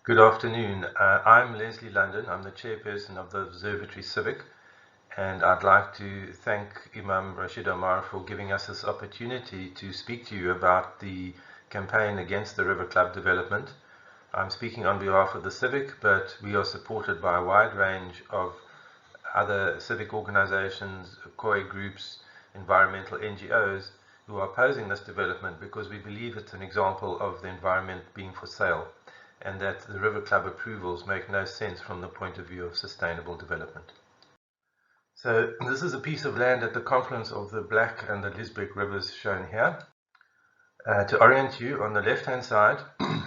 Good afternoon. I'm Leslie London. I'm the chairperson of the Observatory Civic, and I'd like to thank Imam Rashid Omar for giving us this opportunity to speak to you about the campaign against the River Club development. I'm speaking on behalf of the Civic, but we are supported by a wide range of other civic organizations, COI groups, environmental NGOs who are opposing this development because we believe it's an example of the environment being for sale, and that the River Club approvals make no sense from the point of view of sustainable development. So this is a piece of land at the confluence of the Black and the Lisbech rivers shown here. To orient you, on the left-hand side,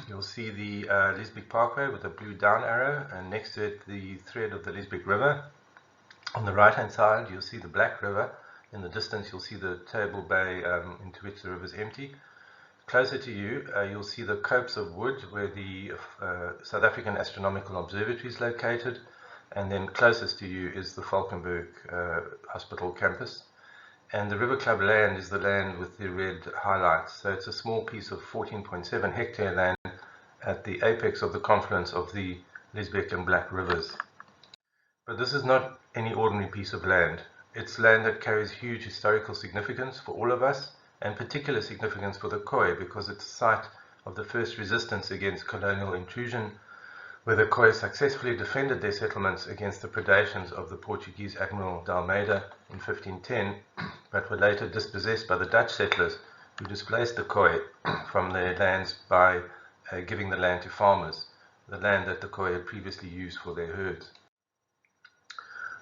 you'll see the Lisbech Parkway with a blue down arrow, and next to it the thread of the Lisbech River. On the right-hand side, you'll see the Black River. In the distance, you'll see the Table Bay into which the river is empty. Closer to you, you'll see the copse of wood where the South African Astronomical Observatory is located, and then closest to you is the Valkenburg Hospital campus. And the River Club land is the land with the red highlights. So it's a small piece of 14.7 hectare land at the apex of the confluence of the Lisbech and Black rivers. But this is not any ordinary piece of land. It's land that carries huge historical significance for all of us, and particular significance for the Khoi, because it's the site of the first resistance against colonial intrusion, where the Khoi successfully defended their settlements against the predations of the Portuguese Admiral de Almeida in 1510, but were later dispossessed by the Dutch settlers, who displaced the Khoi from their lands by giving the land to farmers, the land that the Khoi had previously used for their herds.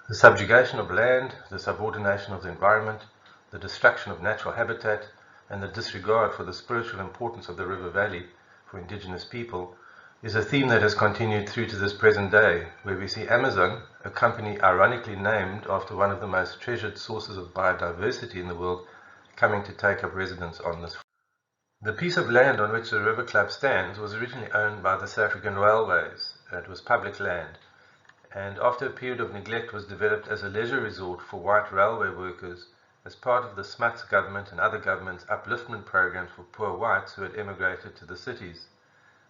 The subjugation of land, the subordination of the environment, the destruction of natural habitat, and the disregard for the spiritual importance of the river valley for indigenous people is a theme that has continued through to this present day, where we see Amazon, a company ironically named after one of the most treasured sources of biodiversity in the world, coming to take up residence on this. The piece of land on which the River Club stands was originally owned by the South African Railways. It was public land, and after a period of neglect was developed as a leisure resort for white railway workers as part of the Smuts government and other governments' upliftment programs for poor whites who had emigrated to the cities.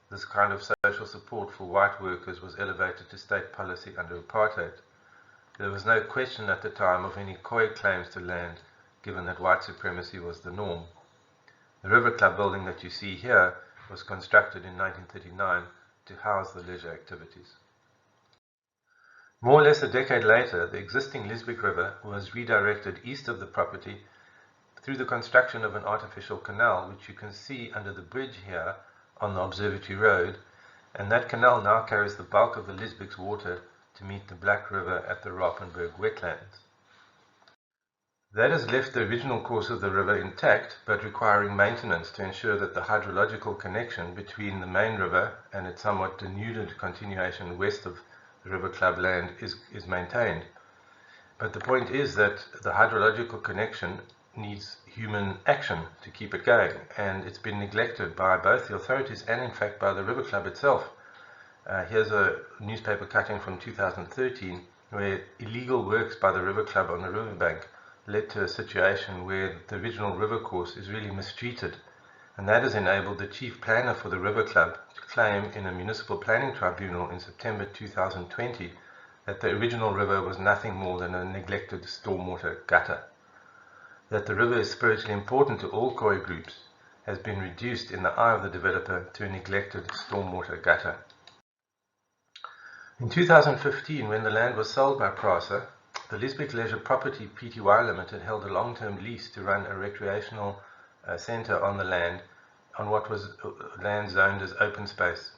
This kind of social support for white workers was elevated to state policy under apartheid. There was no question at the time of any Khoi claims to land, given that white supremacy was the norm. The River Club building that you see here was constructed in 1939 to house the leisure activities. More or less a decade later, the existing Lisbech River was redirected east of the property through the construction of an artificial canal, which you can see under the bridge here on the Observatory Road, and that canal now carries the bulk of the Lisbech's water to meet the Black River at the Rappenberg wetlands. That has left the original course of the river intact, but requiring maintenance to ensure that the hydrological connection between the main river and its somewhat denuded continuation west of the River Club land is maintained. But the point is that the hydrological connection needs human action to keep it going, and it's been neglected by both the authorities and in fact by the River Club itself. Here's a newspaper cutting from 2013 where illegal works by the River Club on the riverbank led to a situation where the original river course is really mistreated, and that has enabled the chief planner for the River Club to claim in a municipal planning tribunal in September 2020 that the original river was nothing more than a neglected stormwater gutter. That the river is spiritually important to all Khoi groups has been reduced in the eye of the developer to a neglected stormwater gutter. In 2015, when the land was sold by PRASA, the Lisbech Leisure Property Pty Limited held a long-term lease to run a recreational centre on the land, on what was land zoned as open space.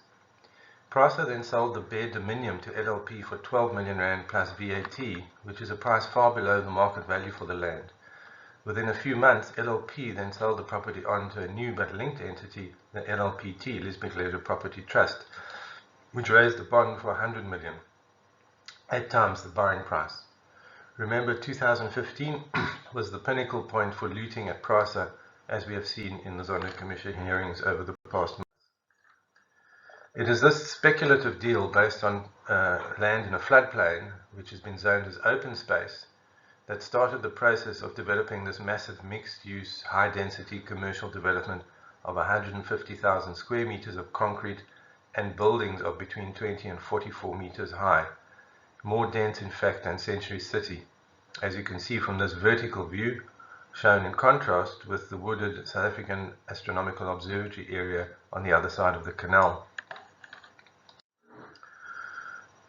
PRASA then sold the bare dominium to LLP for 12 million rand plus VAT, which is a price far below the market value for the land. Within a few months, LLP then sold the property on to a new but linked entity, the LLPT, Lisbech Leisure Property Trust, which raised a bond for 100 million, 8 times the buying price. Remember, 2015 was the pinnacle point for looting at PRASA, as we have seen in the Zondo Commission hearings over the past month. It is this speculative deal based on land in a floodplain, which has been zoned as open space, that started the process of developing this massive mixed-use, high-density commercial development of 150,000 square meters of concrete, and buildings of between 20 and 44 meters high, more dense in fact than Century City, as you can see from this vertical view, shown in contrast with the wooded South African Astronomical Observatory area on the other side of the canal.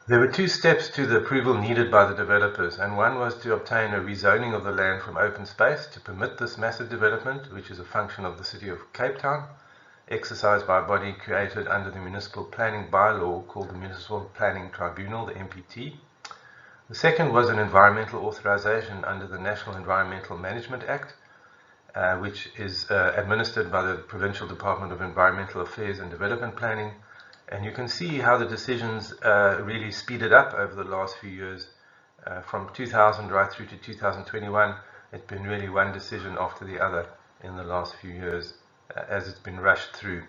There were two steps to the approval needed by the developers, and one was to obtain a rezoning of the land from open space to permit this massive development, which is a function of the City of Cape Town, exercised by a body created under the Municipal Planning Bylaw called the Municipal Planning Tribunal, the MPT. The second was an environmental authorization under the National Environmental Management Act, which is administered by the Provincial Department of Environmental Affairs and Development Planning. And you can see how the decisions really speeded up over the last few years. From 2000 right through to 2021, it's been really one decision after the other in the last few years as it's been rushed through.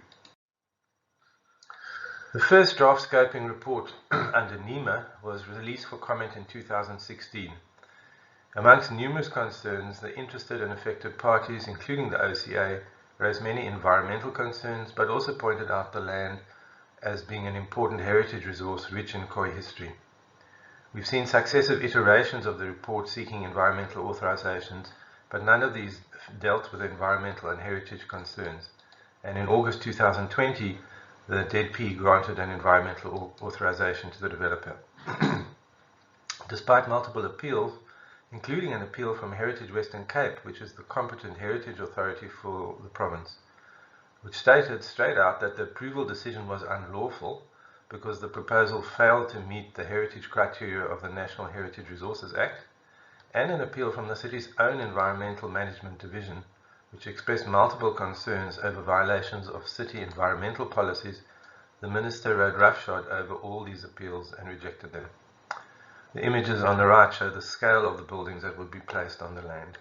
The first draft scoping report under NEMA was released for comment in 2016. Amongst numerous concerns, the interested and affected parties, including the OCA, raised many environmental concerns, but also pointed out the land as being an important heritage resource rich in Khoi history. We've seen successive iterations of the report seeking environmental authorizations, but none of these dealt with environmental and heritage concerns. And in August 2020, the DEDP granted an environmental authorization to the developer. Despite multiple appeals, including an appeal from Heritage Western Cape, which is the competent heritage authority for the province, which stated straight out that the approval decision was unlawful because the proposal failed to meet the heritage criteria of the National Heritage Resources Act, and an appeal from the city's own Environmental Management Division, which expressed multiple concerns over violations of city environmental policies. The Minister rode roughshod over all these appeals and rejected them. The images on the right show the scale of the buildings that would be placed on the land.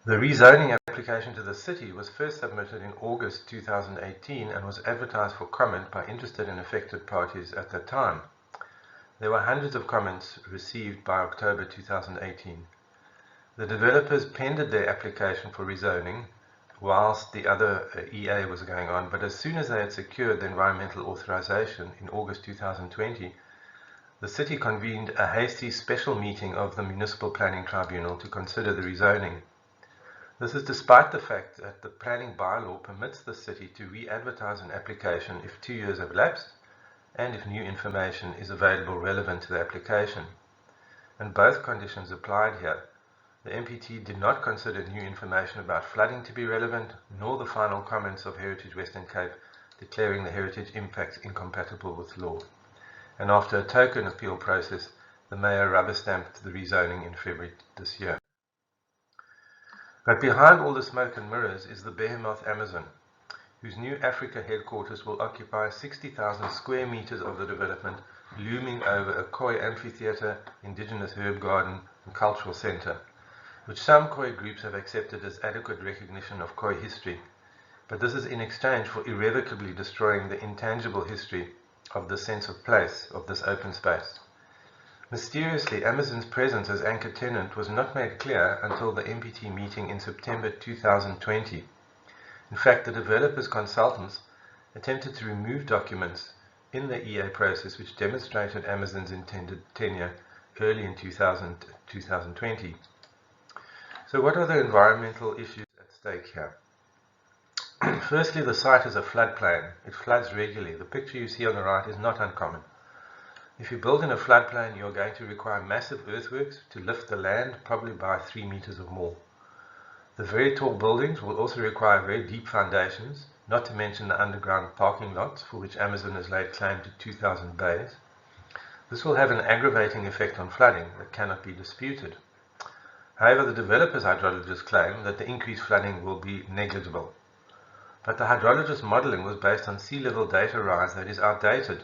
The rezoning application to the city was first submitted in August 2018 and was advertised for comment by interested and affected parties at that time. There were hundreds of comments received by October 2018. The developers pended their application for rezoning whilst the other EA was going on, but as soon as they had secured the environmental authorization in August 2020, the city convened a hasty special meeting of the Municipal Planning Tribunal to consider the rezoning. This is despite the fact that the planning bylaw permits the city to re-advertise an application if 2 years have elapsed and if new information is available relevant to the application. And both conditions applied here. The MPT did not consider new information about flooding to be relevant, nor the final comments of Heritage Western Cape declaring the heritage impacts incompatible with law. And after a token appeal process, the Mayor rubber-stamped the rezoning in February this year. But behind all the smoke and mirrors is the behemoth Amazon, whose new Africa headquarters will occupy 60,000 square meters of the development, looming over a Khoi amphitheatre, indigenous herb garden and cultural centre, which some Khoi groups have accepted as adequate recognition of Khoi history. But this is in exchange for irrevocably destroying the intangible history of the sense of place of this open space. Mysteriously, Amazon's presence as anchor tenant was not made clear until the MPT meeting in September 2020. In fact, the developers' consultants attempted to remove documents in the EA process which demonstrated Amazon's intended tenure early in 2020. So what are the environmental issues at stake here? Firstly, the site is a floodplain. It floods regularly. The picture you see on the right is not uncommon. If you build in a floodplain, you're going to require massive earthworks to lift the land, probably by 3 meters or more. The very tall buildings will also require very deep foundations, not to mention the underground parking lots, for which Amazon has laid claim to 2,000 bays. This will have an aggravating effect on flooding that cannot be disputed. However, the developers' hydrologists claim that the increased flooding will be negligible. But the hydrologist modelling was based on sea level data rise that is outdated,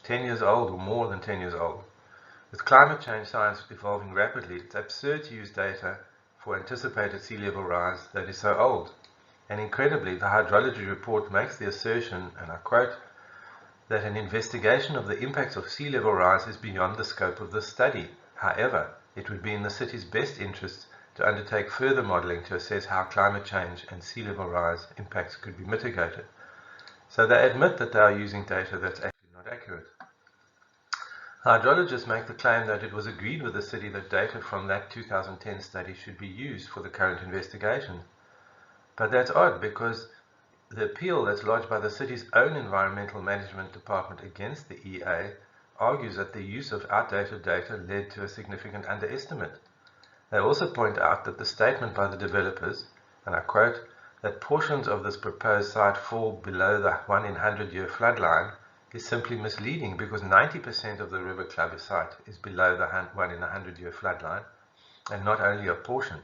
10 years old or more than 10 years old. With climate change science evolving rapidly, it's absurd to use data for anticipated sea level rise that is so old. And incredibly, the hydrology report makes the assertion, and I quote, that an investigation of the impacts of sea level rise is beyond the scope of this study. However, it would be in the city's best interests to undertake further modelling to assess how climate change and sea level rise impacts could be mitigated. So they admit that they are using data that's actually not accurate. Hydrologists make the claim that it was agreed with the city that data from that 2010 study should be used for the current investigation. But that's odd, because the appeal that's lodged by the city's own environmental management department against the EA argues that the use of outdated data led to a significant underestimate. They also point out that the statement by the developers, and I quote, that portions of this proposed site fall below the 1 in 100 year flood line is simply misleading, because 90% of the River Club site is below the 1 in 100 year flood line, and not only a portion.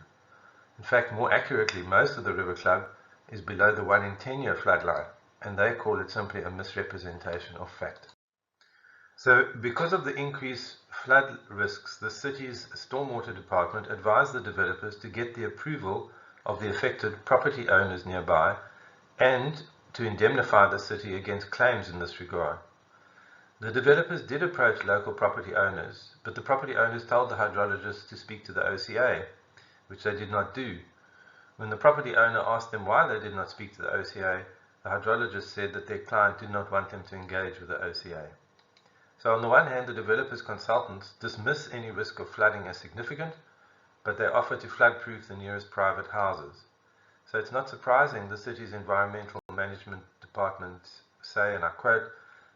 In fact, more accurately, most of the River Club is below the 1 in 10 year flood line, and they call it simply a misrepresentation of fact. So, because of the increased flood risks, the city's stormwater department advised the developers to get the approval of the affected property owners nearby and to indemnify the city against claims in this regard. The developers did approach local property owners, but the property owners told the hydrologists to speak to the OCA, which they did not do. When the property owner asked them why they did not speak to the OCA, the hydrologist said that their client did not want them to engage with the OCA. So on the one hand, the developers' consultants dismiss any risk of flooding as significant, but they offer to flood-proof the nearest private houses. So it's not surprising the city's environmental management department say, and I quote,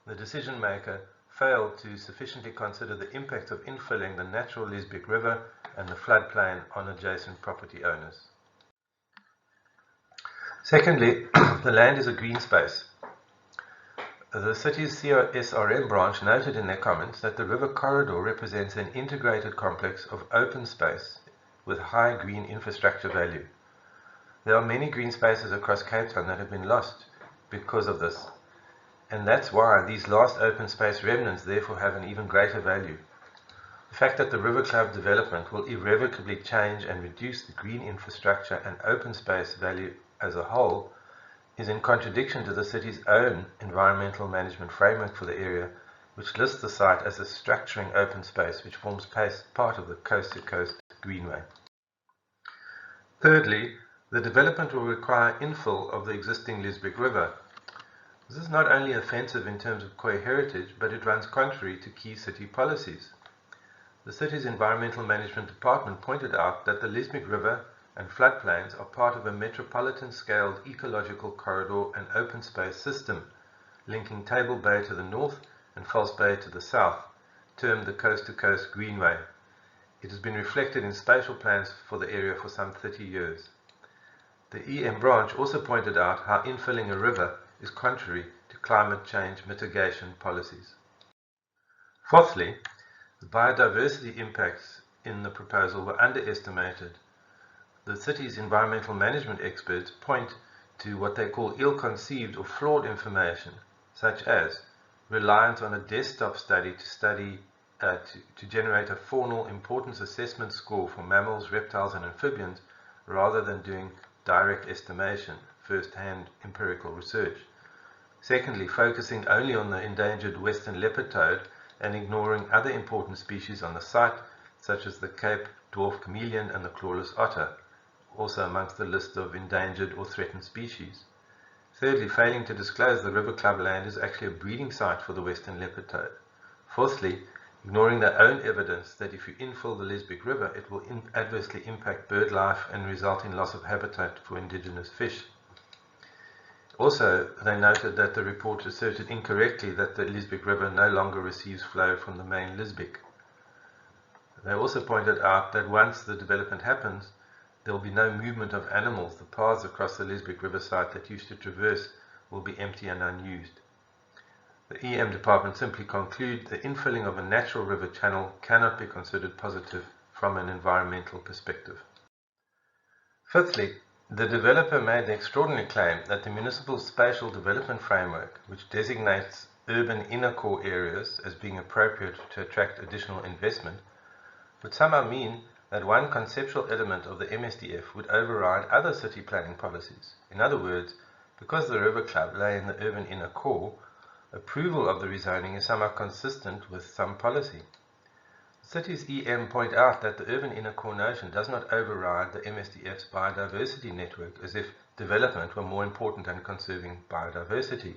the decision maker failed to sufficiently consider the impact of infilling the natural Lisbech River and the floodplain on adjacent property owners. Secondly, the land is a green space. The city's CSRM branch noted in their comments that the river corridor represents an integrated complex of open space with high green infrastructure value. There are many green spaces across Cape Town that have been lost because of this, and that's why these last open space remnants therefore have an even greater value. The fact that the River Club development will irrevocably change and reduce the green infrastructure and open space value as a whole is in contradiction to the city's own environmental management framework for the area, which lists the site as a structuring open space which forms part of the coast-to-coast greenway. Thirdly, the development will require infill of the existing Lisbech River. This is not only offensive in terms of Khoi heritage, but it runs contrary to key city policies. The city's environmental management department pointed out that the Lisbech River and floodplains are part of a metropolitan-scaled ecological corridor and open space system linking Table Bay to the north and False Bay to the south, termed the Coast-to-Coast Greenway. It has been reflected in spatial plans for the area for some 30 years. The EM branch also pointed out how infilling a river is contrary to climate change mitigation policies. Fourthly, the biodiversity impacts in the proposal were underestimated. The city's environmental management experts point to what they call ill-conceived or flawed information, such as reliance on a desktop study to generate a faunal importance assessment score for mammals, reptiles and amphibians, rather than doing direct estimation, first-hand empirical research. Secondly, focusing only on the endangered western leopard toad and ignoring other important species on the site, such as the Cape dwarf chameleon and the clawless otter, also amongst the list of endangered or threatened species. Thirdly, failing to disclose the River Club land is actually a breeding site for the western leopard toad. Fourthly, ignoring their own evidence that if you infill the Lisbech River, it will adversely impact bird life and result in loss of habitat for indigenous fish. Also, they noted that the report asserted incorrectly that the Lisbech River no longer receives flow from the main Lisbech. They also pointed out that once the development happens, there will be no movement of animals. The paths across the Lisbech River site that used to traverse will be empty and unused. The EM department simply conclude the infilling of a natural river channel cannot be considered positive from an environmental perspective. Fifthly, the developer made the extraordinary claim that the municipal spatial development framework, which designates urban inner core areas as being appropriate to attract additional investment, would somehow mean that one conceptual element of the MSDF would override other city planning policies. In other words, because the River Club lay in the urban inner core, approval of the rezoning is somehow consistent with some policy. Cities EM point out that the urban inner core notion does not override the MSDF's biodiversity network, as if development were more important than conserving biodiversity.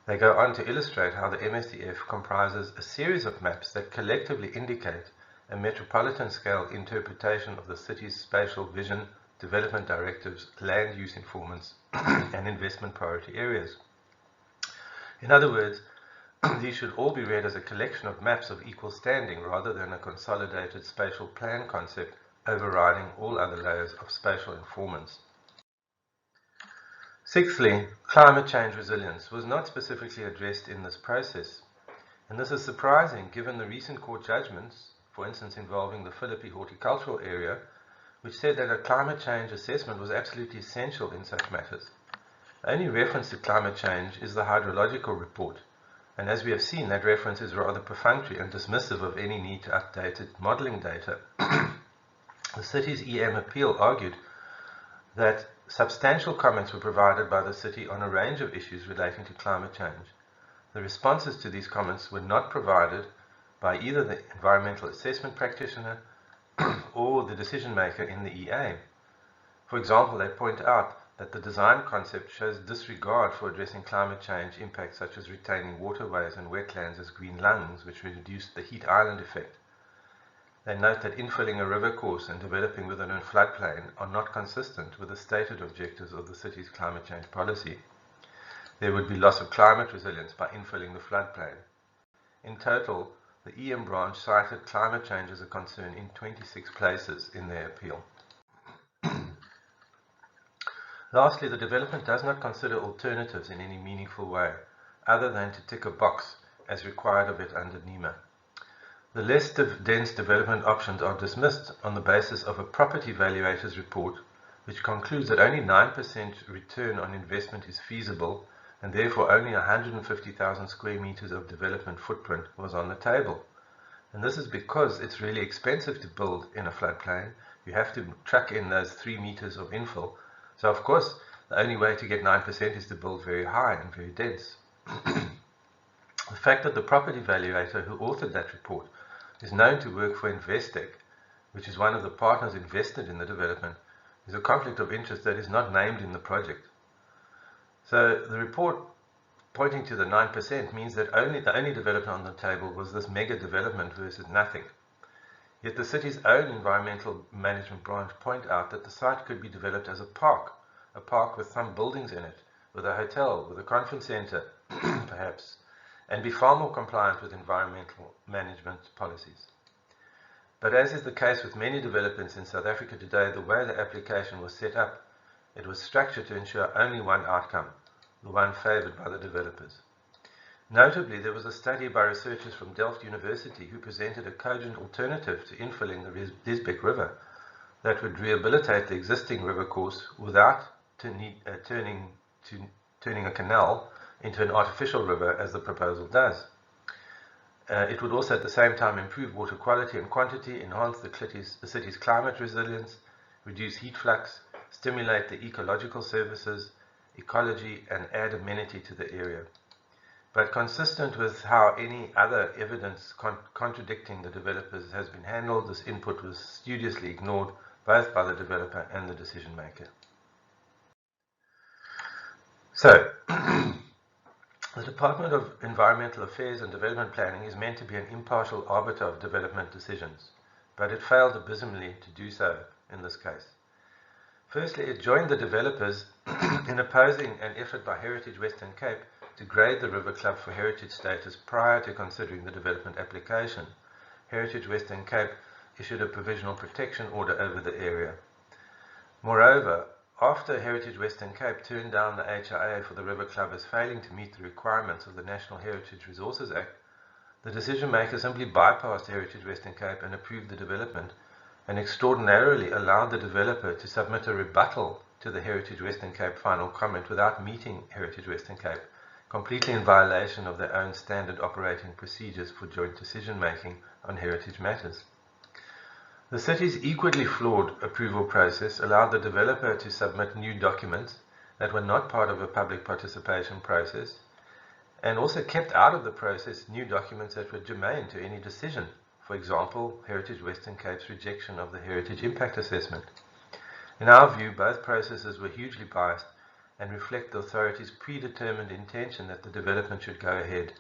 They go on to illustrate how the MSDF comprises a series of maps that collectively indicate a metropolitan-scale interpretation of the city's spatial vision, development directives, land use informants, and investment priority areas. In other words, these should all be read as a collection of maps of equal standing rather than a consolidated spatial plan concept overriding all other layers of spatial informants. Sixthly, climate change resilience was not specifically addressed in this process. And this is surprising given the recent court judgments, for instance involving the Philippi horticultural area, which said that a climate change assessment was absolutely essential in such matters. The only reference to climate change is the hydrological report, and as we have seen, that reference is rather perfunctory and dismissive of any need to update modelling data. The city's EM appeal argued that substantial comments were provided by the city on a range of issues relating to climate change. The responses to these comments were not provided by either the environmental assessment practitioner or the decision maker in the EA. For example, they point out that the design concept shows disregard for addressing climate change impacts such as retaining waterways and wetlands as green lungs, which reduce the heat island effect. They note that infilling a river course and developing within a floodplain are not consistent with the stated objectives of the city's climate change policy. There would be loss of climate resilience by infilling the floodplain. In total, the EM branch cited climate change as a concern in 26 places in their appeal. Lastly, the development does not consider alternatives in any meaningful way, other than to tick a box as required of it under NEMA. The less dense development options are dismissed on the basis of a property valuator's report, which concludes that only 9% return on investment is feasible, and therefore only 150,000 square meters of development footprint was on the table. And this is because it's really expensive to build in a floodplain. You have to truck in those 3 meters of infill. So of course, the only way to get 9% is to build very high and very dense. The fact that the property valuator who authored that report is known to work for Investec, which is one of the partners invested in the development, is a conflict of interest that is not named in the project. So the report pointing to the 9% means that the only development on the table was this mega development versus nothing. Yet the city's own environmental management branch point out that the site could be developed as a park with some buildings in it, with a hotel, with a conference center, perhaps, and be far more compliant with environmental management policies. But as is the case with many developments in South Africa today, the way the application was set up, it was structured to ensure only one outcome, the one favored by the developers. Notably, there was a study by researchers from Delft University who presented a cogent alternative to infilling the Liesbeek River that would rehabilitate the existing river course without turning a canal into an artificial river as the proposal does. It would also at the same time improve water quality and quantity, enhance the city's climate resilience, reduce heat flux, stimulate the ecological services, ecology, and add amenity to the area. But consistent with how any other evidence contradicting the developers has been handled, this input was studiously ignored both by the developer and the decision maker. So, the Department of Environmental Affairs and Development Planning is meant to be an impartial arbiter of development decisions, but it failed abysmally to do so in this case. Firstly, it joined the developers in opposing an effort by Heritage Western Cape to grade the River Club for heritage status prior to considering the development application. Heritage Western Cape issued a provisional protection order over the area. Moreover, after Heritage Western Cape turned down the HIA for the River Club as failing to meet the requirements of the National Heritage Resources Act, the decision maker simply bypassed Heritage Western Cape and approved the development, and extraordinarily allowed the developer to submit a rebuttal to the Heritage Western Cape final comment without meeting Heritage Western Cape, completely in violation of their own standard operating procedures for joint decision making on heritage matters. The city's equally flawed approval process allowed the developer to submit new documents that were not part of a public participation process, and also kept out of the process new documents that were germane to any decision. For example, Heritage Western Cape's rejection of the Heritage Impact Assessment. In our view, both processes were hugely biased and reflect the authorities' predetermined intention that the development should go ahead.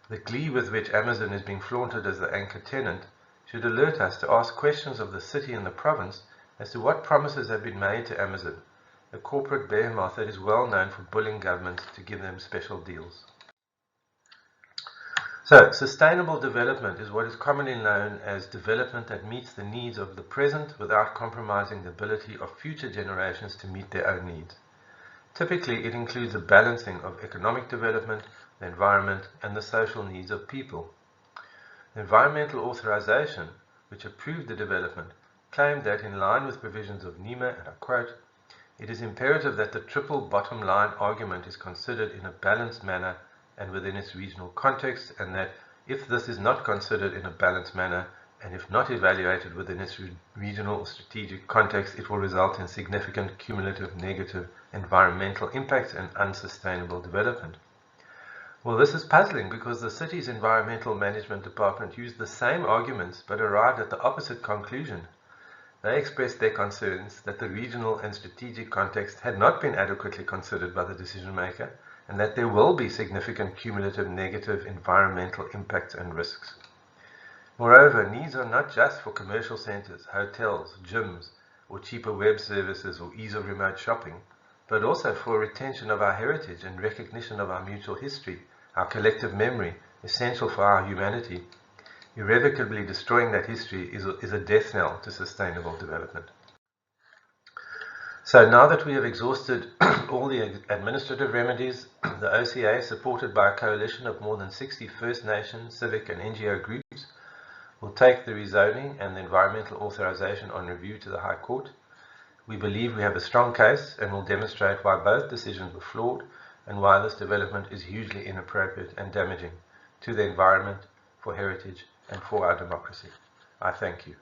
The glee with which Amazon is being flaunted as the anchor tenant should alert us to ask questions of the city and the province as to what promises have been made to Amazon, a corporate behemoth that is well known for bullying governments to give them special deals. So, sustainable development is what is commonly known as development that meets the needs of the present without compromising the ability of future generations to meet their own needs. Typically, it includes a balancing of economic development, the environment, and the social needs of people. The environmental authorization, which approved the development, claimed that in line with provisions of NEMA, and I quote, "It is imperative that the triple bottom line argument is considered in a balanced manner and within its regional context, and that if this is not considered in a balanced manner, and if not evaluated within its regional or strategic context, it will result in significant cumulative negative environmental impacts and unsustainable development." Well, this is puzzling because the city's environmental management department used the same arguments but arrived at the opposite conclusion. They expressed their concerns that the regional and strategic context had not been adequately considered by the decision maker, and that there will be significant cumulative negative environmental impacts and risks. Moreover, needs are not just for commercial centers, hotels, gyms, or cheaper web services or ease of remote shopping, but also for retention of our heritage and recognition of our mutual history, our collective memory, essential for our humanity. Irrevocably destroying that history is a death knell to sustainable development. So now that we have exhausted all the administrative remedies, the OCA, supported by a coalition of more than 60 First Nation, civic and NGO groups, will take the rezoning and the environmental authorization on review to the High Court. We believe we have a strong case and will demonstrate why both decisions were flawed and why this development is hugely inappropriate and damaging to the environment, for heritage, and for our democracy. I thank you.